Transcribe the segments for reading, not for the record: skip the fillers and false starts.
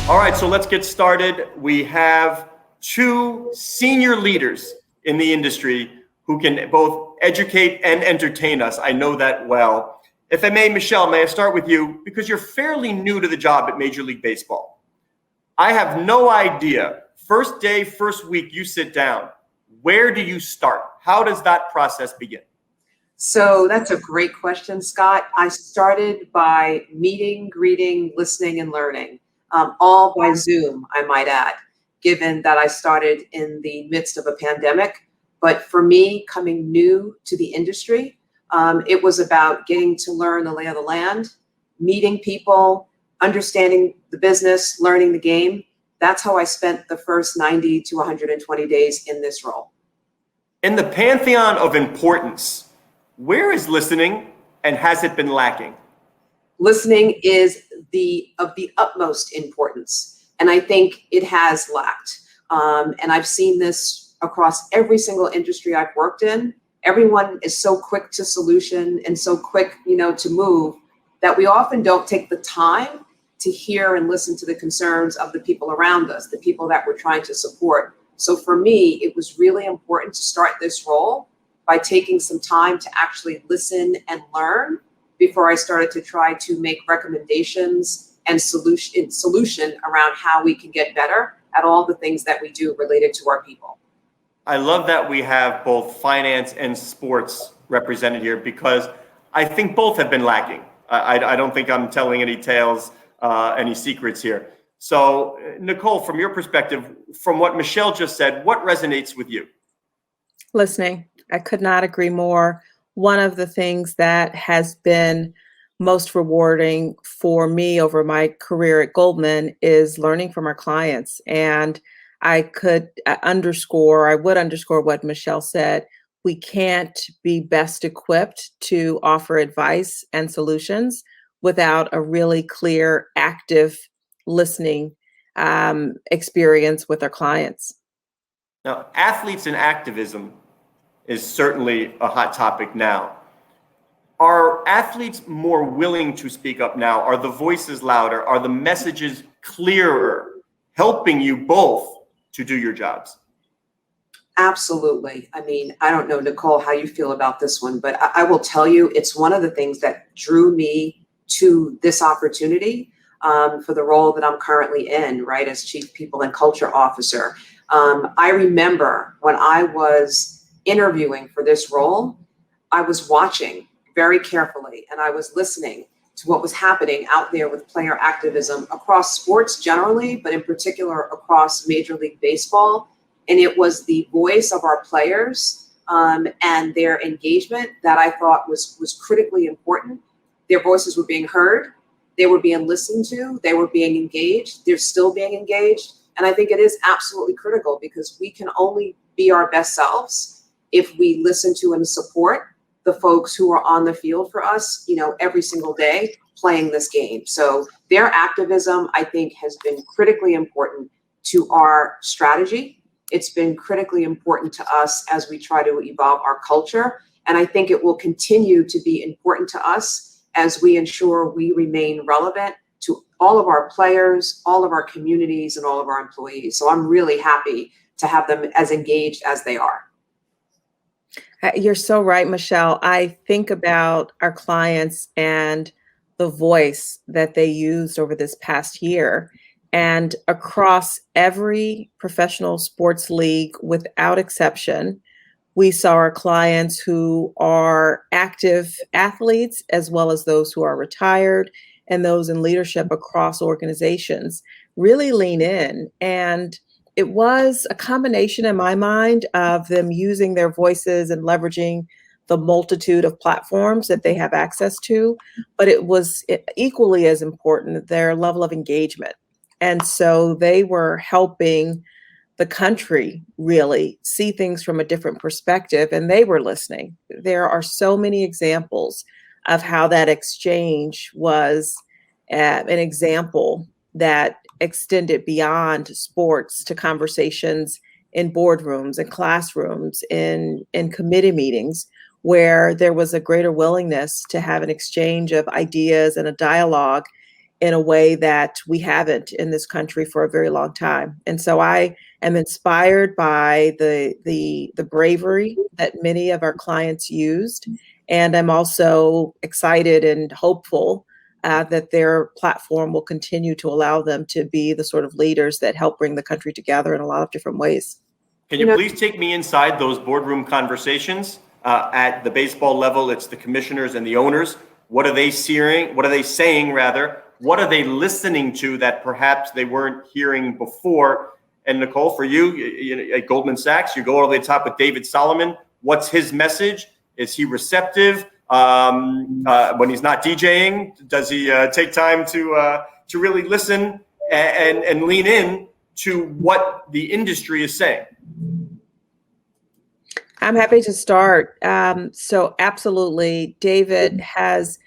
All right, so let's get started. We have two senior leaders in the industry who can both educate and entertain us. I know that well. If I may, Michele, may I start with you? Because you're fairly new to the job at Major League Baseball. I have no idea. First day, first week, you sit down. Where do you start? How does that process begin? So that's a great question, Scott. I started by meeting, greeting, listening, and learning, all by Zoom, I might add, given that I started in the midst of a pandemic. But for me, coming new to the industry, it was about getting to learn the lay of the land, meeting people, understanding the business, learning the game. That's how I spent the first 90 to 120 days in this role. In the pantheon of importance, where is listening and has it been lacking? Listening is of the utmost importance, and I think it has lacked. And I've seen this across every single industry I've worked in. Everyone is so quick to solution and so quick, to move, that we often don't take the time to hear and listen to the concerns of the people around us, the people that we're trying to support. So for me, it was really important to start this role by taking some time to actually listen and learn before I started to try to make recommendations and solution around how we can get better at all the things that we do related to our people. I love that we have both finance and sports represented here because I think both have been lacking. I don't think I'm telling any tales, any secrets here. So, Nicole, from your perspective, from what Michele just said, what resonates with you? Listening. I could not agree more. One of the things that has been most rewarding for me over my career at Goldman is learning from our clients. And I would underscore what Michele said. We can't be best equipped to offer advice and solutions without a really clear, active listening experience with our clients. Now, athletes and activism is certainly a hot topic now. Are athletes more willing to speak up now? Are the voices louder? Are the messages clearer, helping you both to do your jobs? Absolutely. I mean, I don't know, Nicole, how you feel about this one, but I will tell you, it's one of the things that drew me to this opportunity for the role that I'm currently in, right, as Chief People and Culture Officer. I remember when I was interviewing for this role, I was watching very carefully and I was listening to what was happening out there with player activism across sports generally, but in particular across Major League Baseball. And it was the voice of our players and their engagement that I thought was critically important. Their voices were being heard, they were being listened to, they were being engaged, they're still being engaged. And I think it is absolutely critical because we can only be our best selves if we listen to and support the folks who are on the field for us, every single day playing this game. So their activism, I think, has been critically important to our strategy. It's been critically important to us as we try to evolve our culture. And I think it will continue to be important to us as we ensure we remain relevant to all of our players, all of our communities, and all of our employees. So I'm really happy to have them as engaged as they are. You're so right, Michele. I think about our clients and the voice that they used over this past year. And across every professional sports league, without exception, we saw our clients who are active athletes, as well as those who are retired and those in leadership across organizations, really lean in. And it was a combination in my mind of them using their voices and leveraging the multitude of platforms that they have access to, but it was equally as important, their level of engagement. And so they were helping the country really see things from a different perspective, and they were listening. There are so many examples of how that exchange was an example that extended beyond sports to conversations in boardrooms and classrooms, in committee meetings, where there was a greater willingness to have an exchange of ideas and a dialogue in a way that we haven't in this country for a very long time. And so I am inspired by the bravery that many of our clients used. And I'm also excited and hopeful that their platform will continue to allow them to be the sort of leaders that help bring the country together in a lot of different ways. Can you please take me inside those boardroom conversations? At the baseball level, it's the commissioners and the owners. What are they seeing? What are they saying, rather? What are they listening to that perhaps they weren't hearing before? And Nicole, for you at Goldman Sachs, you go all the way to the top with David Solomon. What's his message? Is he receptive? When he's not DJing, does he take time to really listen and lean in to what the industry is saying? I'm happy to start. So absolutely, David has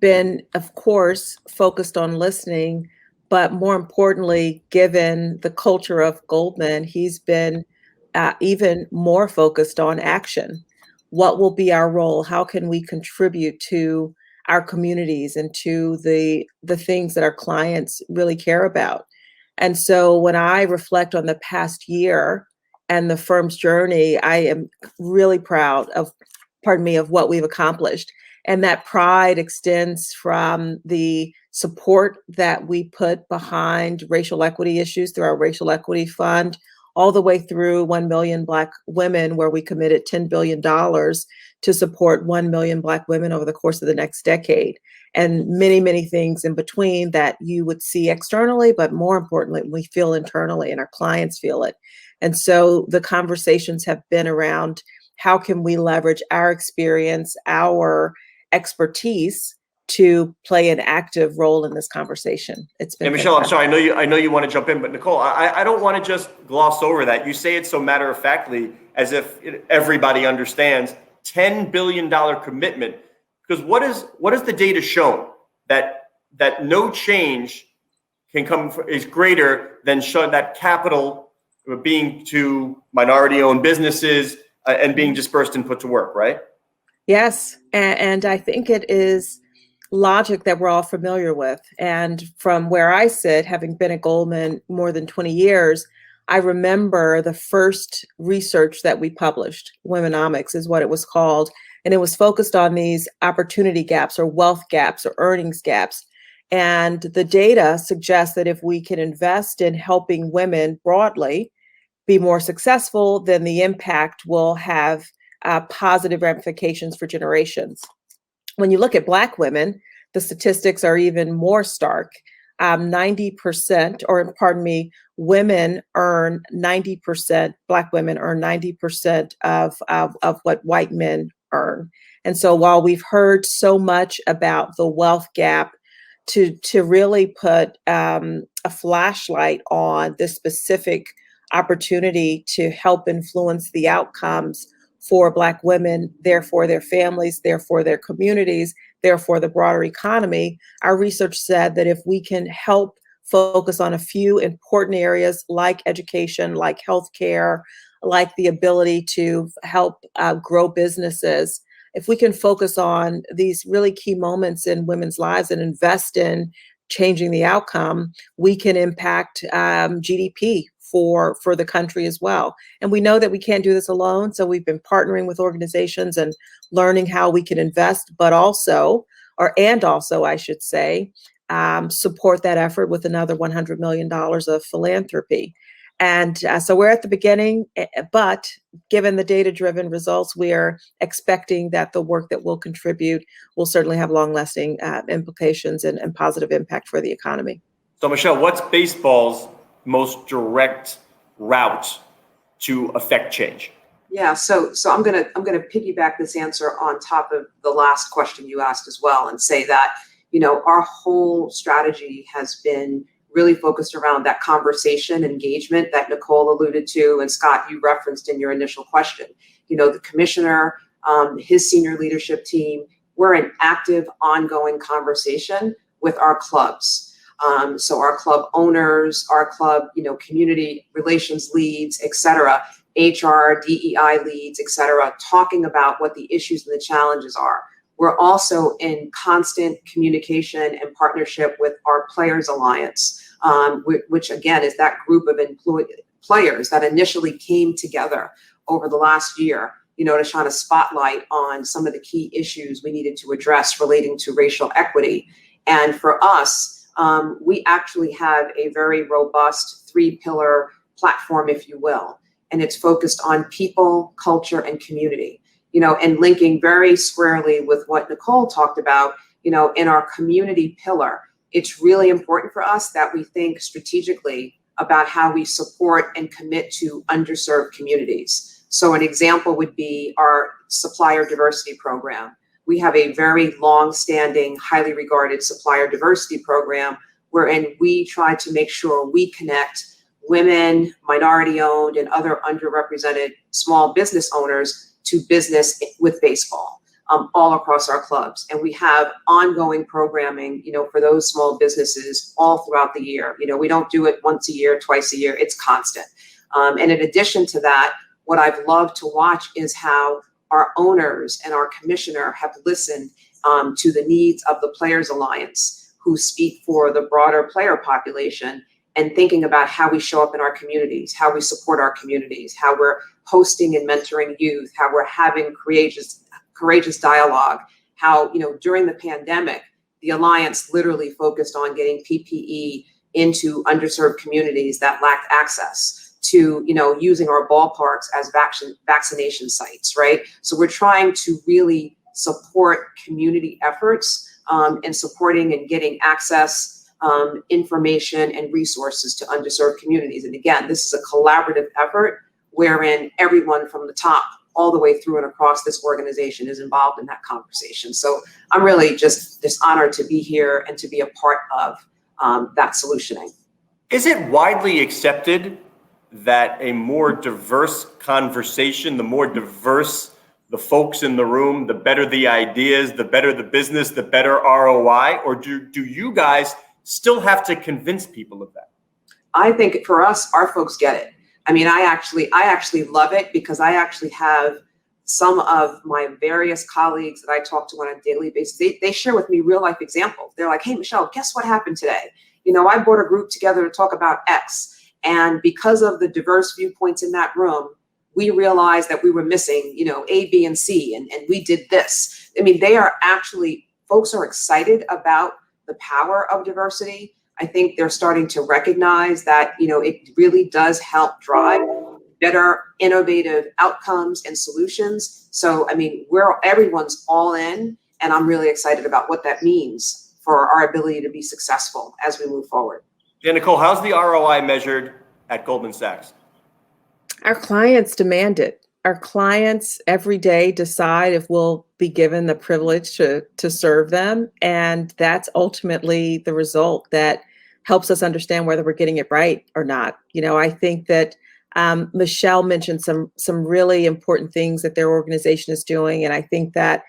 been, of course, focused on listening, but more importantly, given the culture of Goldman, he's been even more focused on action. What will be our role? How can we contribute to our communities and to the things that our clients really care about? And so when I reflect on the past year and the firm's journey, I am really proud of what we've accomplished. And that pride extends from the support that we put behind racial equity issues through our Racial Equity Fund, all the way through 1 million Black women, where we committed $10 billion to support 1 million Black women over the course of the next decade, and many, many things in between that you would see externally, but more importantly, we feel internally and our clients feel it. And so the conversations have been around how can we leverage our experience, our expertise to play an active role in this conversation. It's been Michele, fantastic. I'm sorry, I know you want to jump in, but Nicole, I don't want to just gloss over that. You say it so matter-of-factly as if everybody understands. $10 billion commitment, because what is the data shown? That no change can come is greater than show that capital being to minority-owned businesses and being dispersed and put to work, right? Yes, and I think it is logic that we're all familiar with. And from where I sit, having been at Goldman more than 20 years, I remember the first research that we published, Womenomics is what it was called, and it was focused on these opportunity gaps or wealth gaps or earnings gaps. And the data suggests that if we can invest in helping women broadly be more successful, then the impact will have positive ramifications for generations. When you look at Black women, the statistics are even more stark. 90%, or pardon me, women earn 90%, Black women earn 90% of what white men earn. And so while we've heard so much about the wealth gap, to really put a flashlight on this specific opportunity to help influence the outcomes for Black women, therefore their families, therefore their communities, therefore the broader economy, our research said that if we can help focus on a few important areas like education, like healthcare, like the ability to help grow businesses, if we can focus on these really key moments in women's lives and invest in changing the outcome, we can impact GDP for the country as well. And we know that we can't do this alone. So we've been partnering with organizations and learning how we can invest, but also, I should say, support that effort with another $100 million of philanthropy. And so we're at the beginning, but given the data-driven results, we are expecting that the work that we'll contribute will certainly have long-lasting implications and positive impact for the economy. So Michele, what's baseball's most direct route to affect change? Yeah, so I'm gonna piggyback this answer on top of the last question you asked as well, and say that, our whole strategy has been really focused around that conversation engagement that Nicole alluded to, and Scott, you referenced in your initial question. The commissioner, his senior leadership team, we're in active, ongoing conversation with our clubs. So our club owners, our club, community relations leads, et cetera, HR, DEI leads, et cetera, talking about what the issues and the challenges are. We're also in constant communication and partnership with our Players Alliance, which again is that group of players that initially came together over the last year, to shine a spotlight on some of the key issues we needed to address relating to racial equity. And for us, we actually have a very robust 3-pillar platform, if you will, and it's focused on people, culture, and community, and linking very squarely with what Nicole talked about, in our community pillar. It's really important for us that we think strategically about how we support and commit to underserved communities. So an example would be our supplier diversity program. We have a very long-standing, highly regarded supplier diversity program wherein we try to make sure we connect women, minority-owned, and other underrepresented small business owners to business with baseball, all across our clubs. And we have ongoing programming, for those small businesses all throughout the year. We don't do it once a year, twice a year, it's constant. And in addition to that, what I've loved to watch is how our owners and our commissioner have listened to the needs of the Players Alliance, who speak for the broader player population, and thinking about how we show up in our communities, how we support our communities, how we're hosting and mentoring youth, how we're having courageous dialogue, how, during the pandemic, the Alliance literally focused on getting PPE into underserved communities that lacked access to, using our ballparks as vaccination sites, right? So we're trying to really support community efforts and supporting and getting access, information and resources to underserved communities. And again, this is a collaborative effort wherein everyone from the top all the way through and across this organization is involved in that conversation. So I'm really just honored to be here and to be a part of that solutioning. Is it widely accepted that a more diverse conversation, the more diverse the folks in the room, the better the ideas, the better the business, the better ROI? Or do you guys still have to convince people of that? I think for us, our folks get it. I mean, I actually love it because I actually have some of my various colleagues that I talk to on a daily basis. They share with me real life examples. They're like, hey, Michele, guess what happened today? I brought a group together to talk about X. And because of the diverse viewpoints in that room, we realized that we were missing, A, B, and C, and we did this. I mean, folks are excited about the power of diversity. I think they're starting to recognize that, it really does help drive better innovative outcomes and solutions. So, I mean, everyone's all in, and I'm really excited about what that means for our ability to be successful as we move forward. Yeah, Nicole, how's the ROI measured at Goldman Sachs? Our clients demand it. Our clients every day decide if we'll be given the privilege to serve them. And that's ultimately the result that helps us understand whether we're getting it right or not. I think that Michele mentioned some really important things that their organization is doing. And I think that,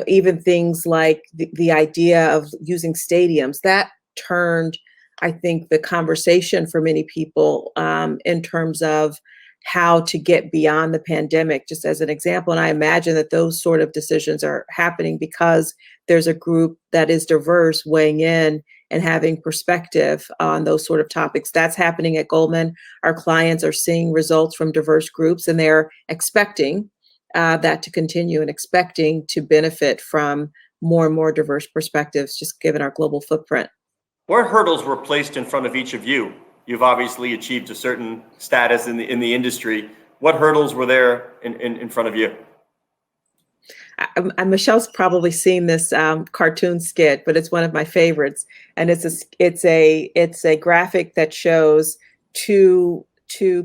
even things like the idea of using stadiums, that turned, I think, the conversation for many people in terms of how to get beyond the pandemic, just as an example. And I imagine that those sort of decisions are happening because there's a group that is diverse weighing in and having perspective on those sort of topics. That's happening at Goldman. Our clients are seeing results from diverse groups, and they're expecting that to continue and expecting to benefit from more and more diverse perspectives, just given our global footprint. What hurdles were placed in front of each of you? You've obviously achieved a certain status in the industry. What hurdles were there in front of you? Michelle's probably seen this cartoon skit, but it's one of my favorites, and it's a graphic that shows two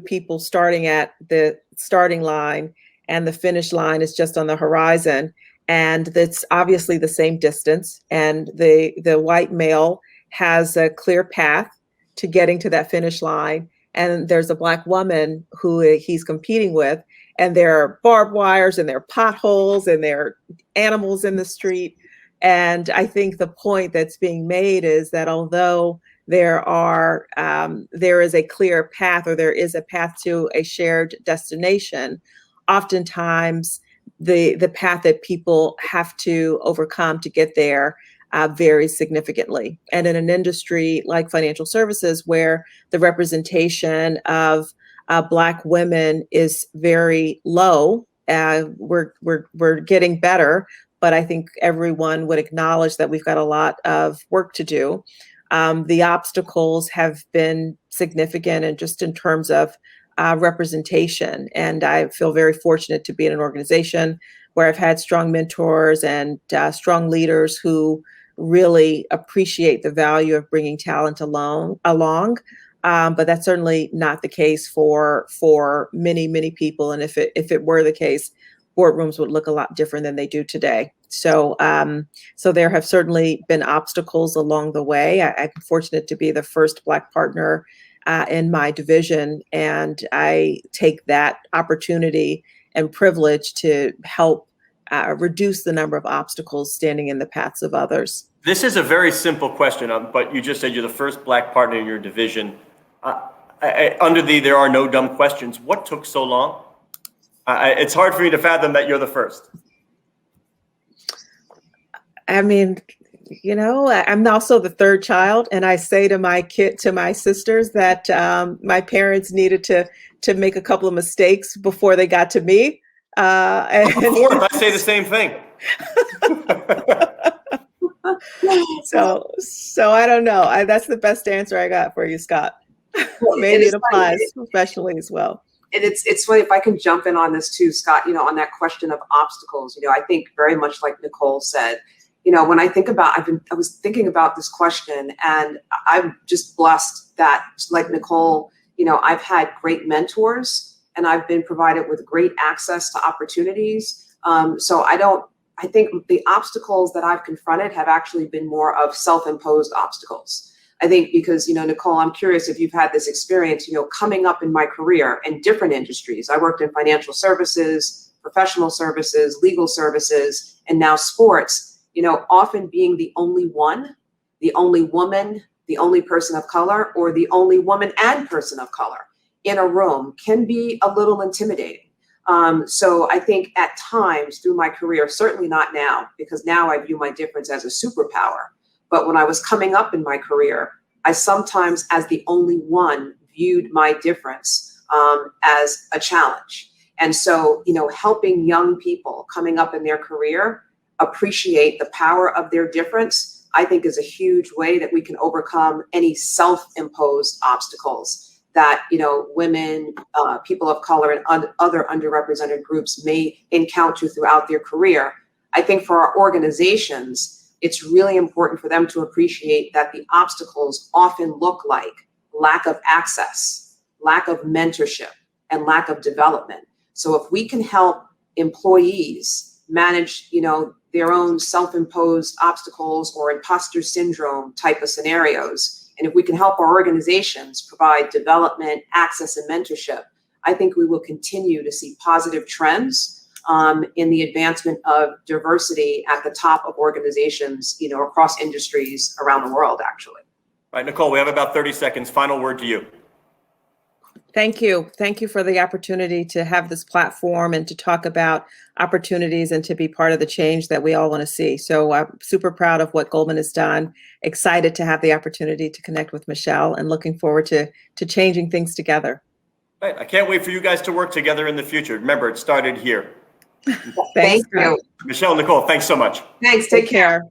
people starting at the starting line, and the finish line is just on the horizon, and that's obviously the same distance, and the white male has a clear path to getting to that finish line. And there's a Black woman who he's competing with, and there are barbed wires and there are potholes and there are animals in the street. And I think the point that's being made is that although there is a clear path, or there is a path to a shared destination, oftentimes the path that people have to overcome to get there varies significantly. And in an industry like financial services, where the representation of Black women is very low, we're getting better, but I think everyone would acknowledge that we've got a lot of work to do. The obstacles have been significant, and just in terms of representation. And I feel very fortunate to be in an organization where I've had strong mentors and strong leaders who really appreciate the value of bringing talent along. But that's certainly not the case for many people. And if it were the case, boardrooms would look a lot different than they do today. So there have certainly been obstacles along the way. I'm fortunate to be the first Black partner in my division, and I take that opportunity and privilege to help reduce the number of obstacles standing in the paths of others. This is a very simple question, but you just said you're the first Black partner in your division. Under the "there are no dumb questions," what took so long? It's hard for me to fathom that you're the first. I mean, I'm also the third child, and I say to my sisters that my parents needed to make a couple of mistakes before they got to me. Fourth, I say the same thing. So I don't know. That's the best answer I got for you, Scott. Maybe it applies professionally as well. And it's funny, if I can jump in on this too, Scott, on that question of obstacles, I think very much like Nicole said, when I think about, I was thinking about this question, and I'm just blessed that, like Nicole, I've had great mentors, and I've been provided with great access to opportunities. So I think the obstacles that I've confronted have actually been more of self-imposed obstacles. I think because, Nicole, I'm curious if you've had this experience, coming up in my career in different industries. I worked in financial services, professional services, legal services, and now sports. Often being the only one, the only woman, the only person of color, or the only woman and person of color in a room can be a little intimidating. So I think at times through my career, certainly not now, because now I view my difference as a superpower. But when I was coming up in my career, I sometimes, as the only one, viewed my difference as a challenge. And so, helping young people coming up in their career appreciate the power of their difference, I think is a huge way that we can overcome any self-imposed obstacles that, women, people of color, and other underrepresented groups may encounter throughout their career. I think for our organizations, it's really important for them to appreciate that the obstacles often look like lack of access, lack of mentorship, and lack of development. So if we can help employees manage, their own self-imposed obstacles or imposter syndrome type of scenarios, and if we can help our organizations provide development, access, and mentorship, I think we will continue to see positive trends in the advancement of diversity at the top of organizations, across industries around the world, actually. All right, Nicole, we have about 30 seconds. Final word to you. Thank you. Thank you for the opportunity to have this platform and to talk about opportunities and to be part of the change that we all want to see. So I'm super proud of what Goldman has done, excited to have the opportunity to connect with Michele, and looking forward to changing things together. Right. I can't wait for you guys to work together in the future. Remember, it started here. Thank you. Michele, Nicole, thanks so much. Thanks. Take care.